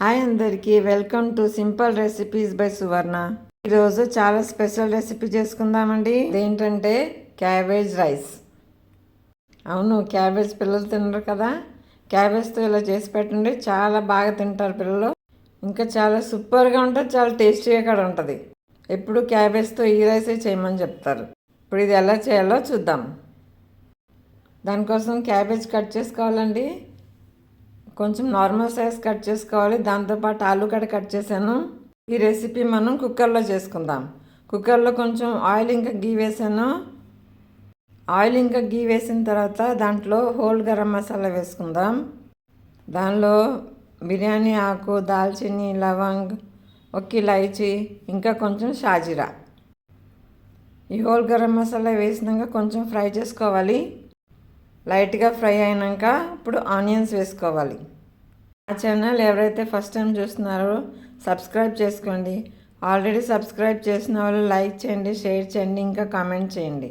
Hi అందరికీ, welcome to simple recipes by Suvarna. ఈరోజు చాలా స్పెషల్ రెసిపీ చేసుకుందామండి. ఏంటంటే క్యాబేజ్ రైస్. అవును, క్యాబేజ్ పిల్లలు తినరు కదా, క్యాబేజ్తో ఇలా చేసి పెట్టండి, చాలా బాగా తింటారు పిల్లలు. ఇంకా చాలా సూపర్గా ఉంటుంది, చాలా టేస్టీగా కూడా ఉంటుంది. ఎప్పుడు క్యాబేజ్తో ఈ రైసే చేయమని చెప్తారు. ఇప్పుడు ఇది ఎలా చేయాలో చూద్దాం. దానికోసం క్యాబేజ్ కట్ చేసుకోవాలండి. కొంచెం నార్మల్ సైజ్ కట్ చేసుకోవాలి. దాంతోపాటు ఆలు కూడా కట్ చేశాను. ఈ రెసిపీ మనం కుక్కర్లో చేసుకుందాం. కుక్కర్లో కొంచెం ఆయిల్ ఇంకా గీ వేసాను. ఆయిల్ ఇంకా గీ వేసిన తర్వాత దాంట్లో హోల్ గరం మసాలా వేసుకుందాం. దానిలో బిర్యానీ ఆకు, దాల్చిని, లవంగ్, ఒక ఇలాయచి, ఇంకా కొంచెం షాజీరా. ఈ హోల్ గరం మసాలా వేసినాక కొంచెం ఫ్రై చేసుకోవాలి. లైట్గా ఫ్రై అయినాక ఇప్పుడు ఆనియన్స్ వేసుకోవాలి. ఆ ఛానల్ ఎవరైతే ఫస్ట్ టైం చూస్తున్నారో సబ్స్క్రైబ్ చేసుకోండి. ఆల్రెడీ సబ్స్క్రైబ్ చేసిన వాళ్ళు లైక్ చేయండి, షేర్ చేయండి, ఇంకా కామెంట్ చేయండి.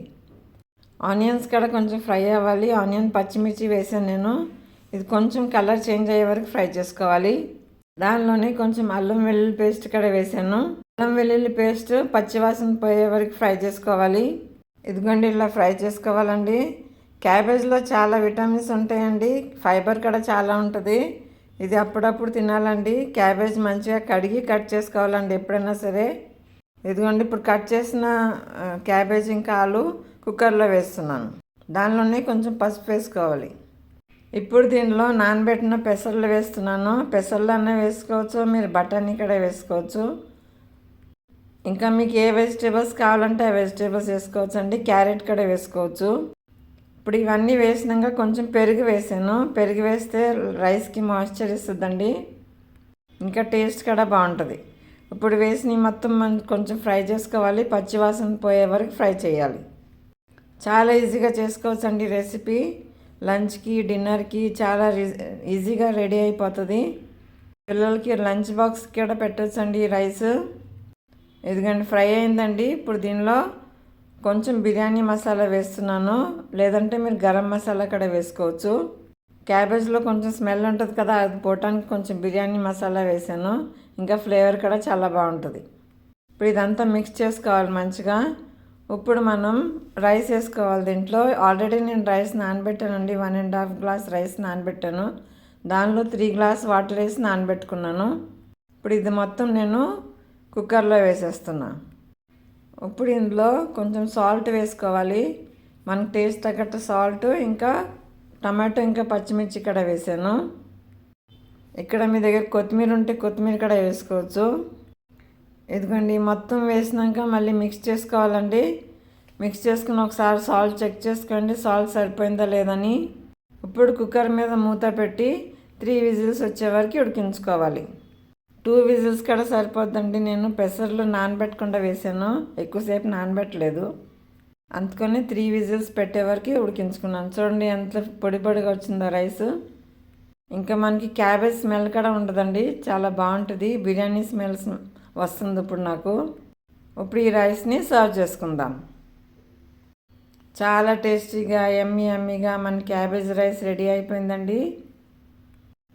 ఆనియన్స్ కూడా కొంచెం ఫ్రై అవ్వాలి. ఆనియన్ పచ్చిమిర్చి వేసాను నేను. ఇది కొంచెం కలర్ చేంజ్ అయ్యే వరకు ఫ్రై చేసుకోవాలి. దానిలోనే కొంచెం అల్లం వెల్లుల్లి పేస్ట్ కూడా వేసాను. అల్లం వెల్లుల్లి పేస్ట్ పచ్చివాసన పోయే వరకు ఫ్రై చేసుకోవాలి. ఇదిగోండి, ఇలా ఫ్రై చేసుకోవాలండి. క్యాబేజ్లో చాలా విటమిన్స్ ఉంటాయండి, ఫైబర్ కూడా చాలా ఉంటుంది. ఇది అప్పుడప్పుడు తినాలండి. క్యాబేజ్ మంచిగా కడిగి కట్ చేసుకోవాలండి ఎప్పుడైనా సరే. ఇదిగోండి, ఇప్పుడు కట్ చేసిన క్యాబేజ్ ఇంకా ఆలు కుక్కర్లో వేస్తున్నాను. దానిలోనే కొంచెం పసుపు వేసుకోవాలి. ఇప్పుడు దీనిలో నానబెట్టిన పెసర్లు వేస్తున్నాను. పెసర్లు అన్నీ వేసుకోవచ్చు, మీరు బఠానీ కూడా వేసుకోవచ్చు. ఇంకా మీకు ఏ వెజిటేబుల్స్ కావాలంటే ఆ వెజిటేబుల్స్ వేసుకోవచ్చు అండి. క్యారెట్ కూడా వేసుకోవచ్చు. ఇప్పుడు ఇవన్నీ వేసినాక కొంచెం పెరుగు వేసాను. పెరుగు వేస్తే రైస్కి మాయిశ్చర్ ఇస్తుందండి, ఇంకా టేస్ట్ కూడా బాగుంటుంది. ఇప్పుడు వేసి మొత్తం కొంచెం ఫ్రై చేసుకోవాలి. పచ్చివాసన పోయే వరకు ఫ్రై చేయాలి. చాలా ఈజీగా చేసుకోవచ్చు అండి రెసిపీ. లంచ్కి, డిన్నర్కి చాలా ఈజీగా రెడీ అయిపోతుంది. పిల్లలకి లంచ్ బాక్స్ కూడా పెట్టచ్చండి ఈ రైస్. ఎందుకంటే ఫ్రై అయిందండి. ఇప్పుడు దీనిలో కొంచెం బిర్యానీ మసాలా వేస్తున్నాను, లేదంటే మీరు గరం మసాలా కూడా వేసుకోవచ్చు. క్యాబేజ్లో కొంచెం స్మెల్ ఉంటుంది కదా, అది పోవటానికి కొంచెం బిర్యానీ మసాలా వేసాను. ఇంకా ఫ్లేవర్ కూడా చాలా బాగుంటుంది. ఇప్పుడు ఇదంతా మిక్స్ చేసుకోవాలి మంచిగా. ఇప్పుడు మనం రైస్ వేసుకోవాలి. దీంట్లో ఆల్రెడీ నేను రైస్ నానబెట్టానండి. 1.5 గ్లాస్ రైస్ నానబెట్టాను. దానిలో 3 గ్లాస్ వాటర్ వేసి నానబెట్టుకున్నాను. ఇప్పుడు ఇది మొత్తం నేను కుక్కర్లో వేసేస్తున్నాను. ఇప్పుడు ఇందులో కొంచెం సాల్ట్ వేసుకోవాలి. మనకు టేస్ట్ తగ్గట్టు సాల్ట్, ఇంకా టమాటో, ఇంకా పచ్చిమిర్చి కూడా వేసాను. ఇక్కడ మీ దగ్గర కొత్తిమీర ఉంటే కొత్తిమీర కూడా వేసుకోవచ్చు. ఇదిగోండి, మొత్తం వేసినాక మళ్ళీ మిక్స్ చేసుకోవాలండి. మిక్స్ చేసుకుని ఒకసారి సాల్ట్ చెక్ చేసుకోండి, సాల్ట్ సరిపోయిందా లేదని. ఇప్పుడు కుక్కర్ మీద మూత పెట్టి 3 విజిల్స్ వచ్చే వరకు ఉడికించుకోవాలి. 2 విజిల్స్ కూడా సరిపోద్దండి. నేను పెసర్లు నానబెట్టకుండా వేసాను, ఎక్కువసేపు నానబెట్టలేదు. అందుకని 3 విజిల్స్ పెట్టే వరకు ఉడికించుకున్నాను. చూడండి ఎంత పొడి పొడిగా వచ్చిందో రైస్. ఇంకా మనకి క్యాబేజ్ స్మెల్ కూడా ఉండదండి, చాలా బాగుంటుంది. బిర్యానీ స్మెల్ వస్తుంది ఇప్పుడు నాకు. ఇప్పుడు ఈ రైస్ని సర్వ్ చేసుకుందాం. చాలా టేస్టీగా, యమ్మీగా మన క్యాబేజ్ రైస్ రెడీ అయిపోయిందండి.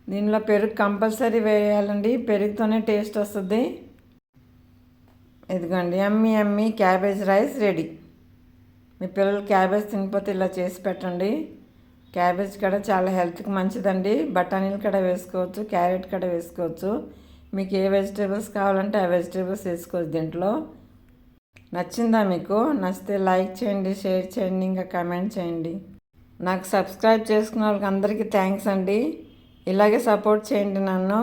దీనిలో పెరుగు కంపల్సరీ వేయాలండి, పెరుగుతోనే టేస్ట్ వస్తుంది. ఇదిగోండి, యమ్మీ క్యాబేజ్ రైస్ రెడీ. మీ పిల్లలు క్యాబేజ్ తినిపోతే ఇలా చేసి పెట్టండి. క్యాబేజ్ కూడా చాలా హెల్త్కి మంచిదండి. బఠానీలు కూడా వేసుకోవచ్చు, క్యారెట్ కూడా వేసుకోవచ్చు. మీకు ఏ వెజిటేబుల్స్ కావాలంటే ఆ వెజిటేబుల్స్ వేసుకోవచ్చు దీంట్లో. నచ్చిందా మీకు? నచ్చితే లైక్ చేయండి, షేర్ చేయండి, ఇంకా కామెంట్ చేయండి. నాకు సబ్స్క్రైబ్ చేసుకున్న వాళ్ళకి అందరికీ థ్యాంక్స్ అండి. ఇలాగే సపోర్ట్ చేయండి నన్ను.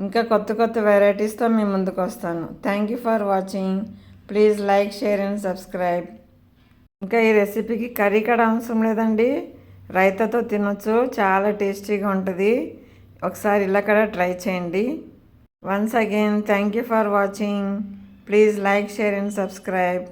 ఇంకా కొత్త వెరైటీస్తో మీ ముందుకు వస్తాను. Thank you for watching. Please like, share and subscribe. ఇంకా ఈ రెసిపీకి కర్రీ కూడా అవసరం లేదండి, రైతాతో తినొచ్చు, చాలా టేస్టీగా ఉంటుంది. ఒకసారి ఇలా కూడా ట్రై చేయండి. Once again thank you for watching. Please like, share and subscribe.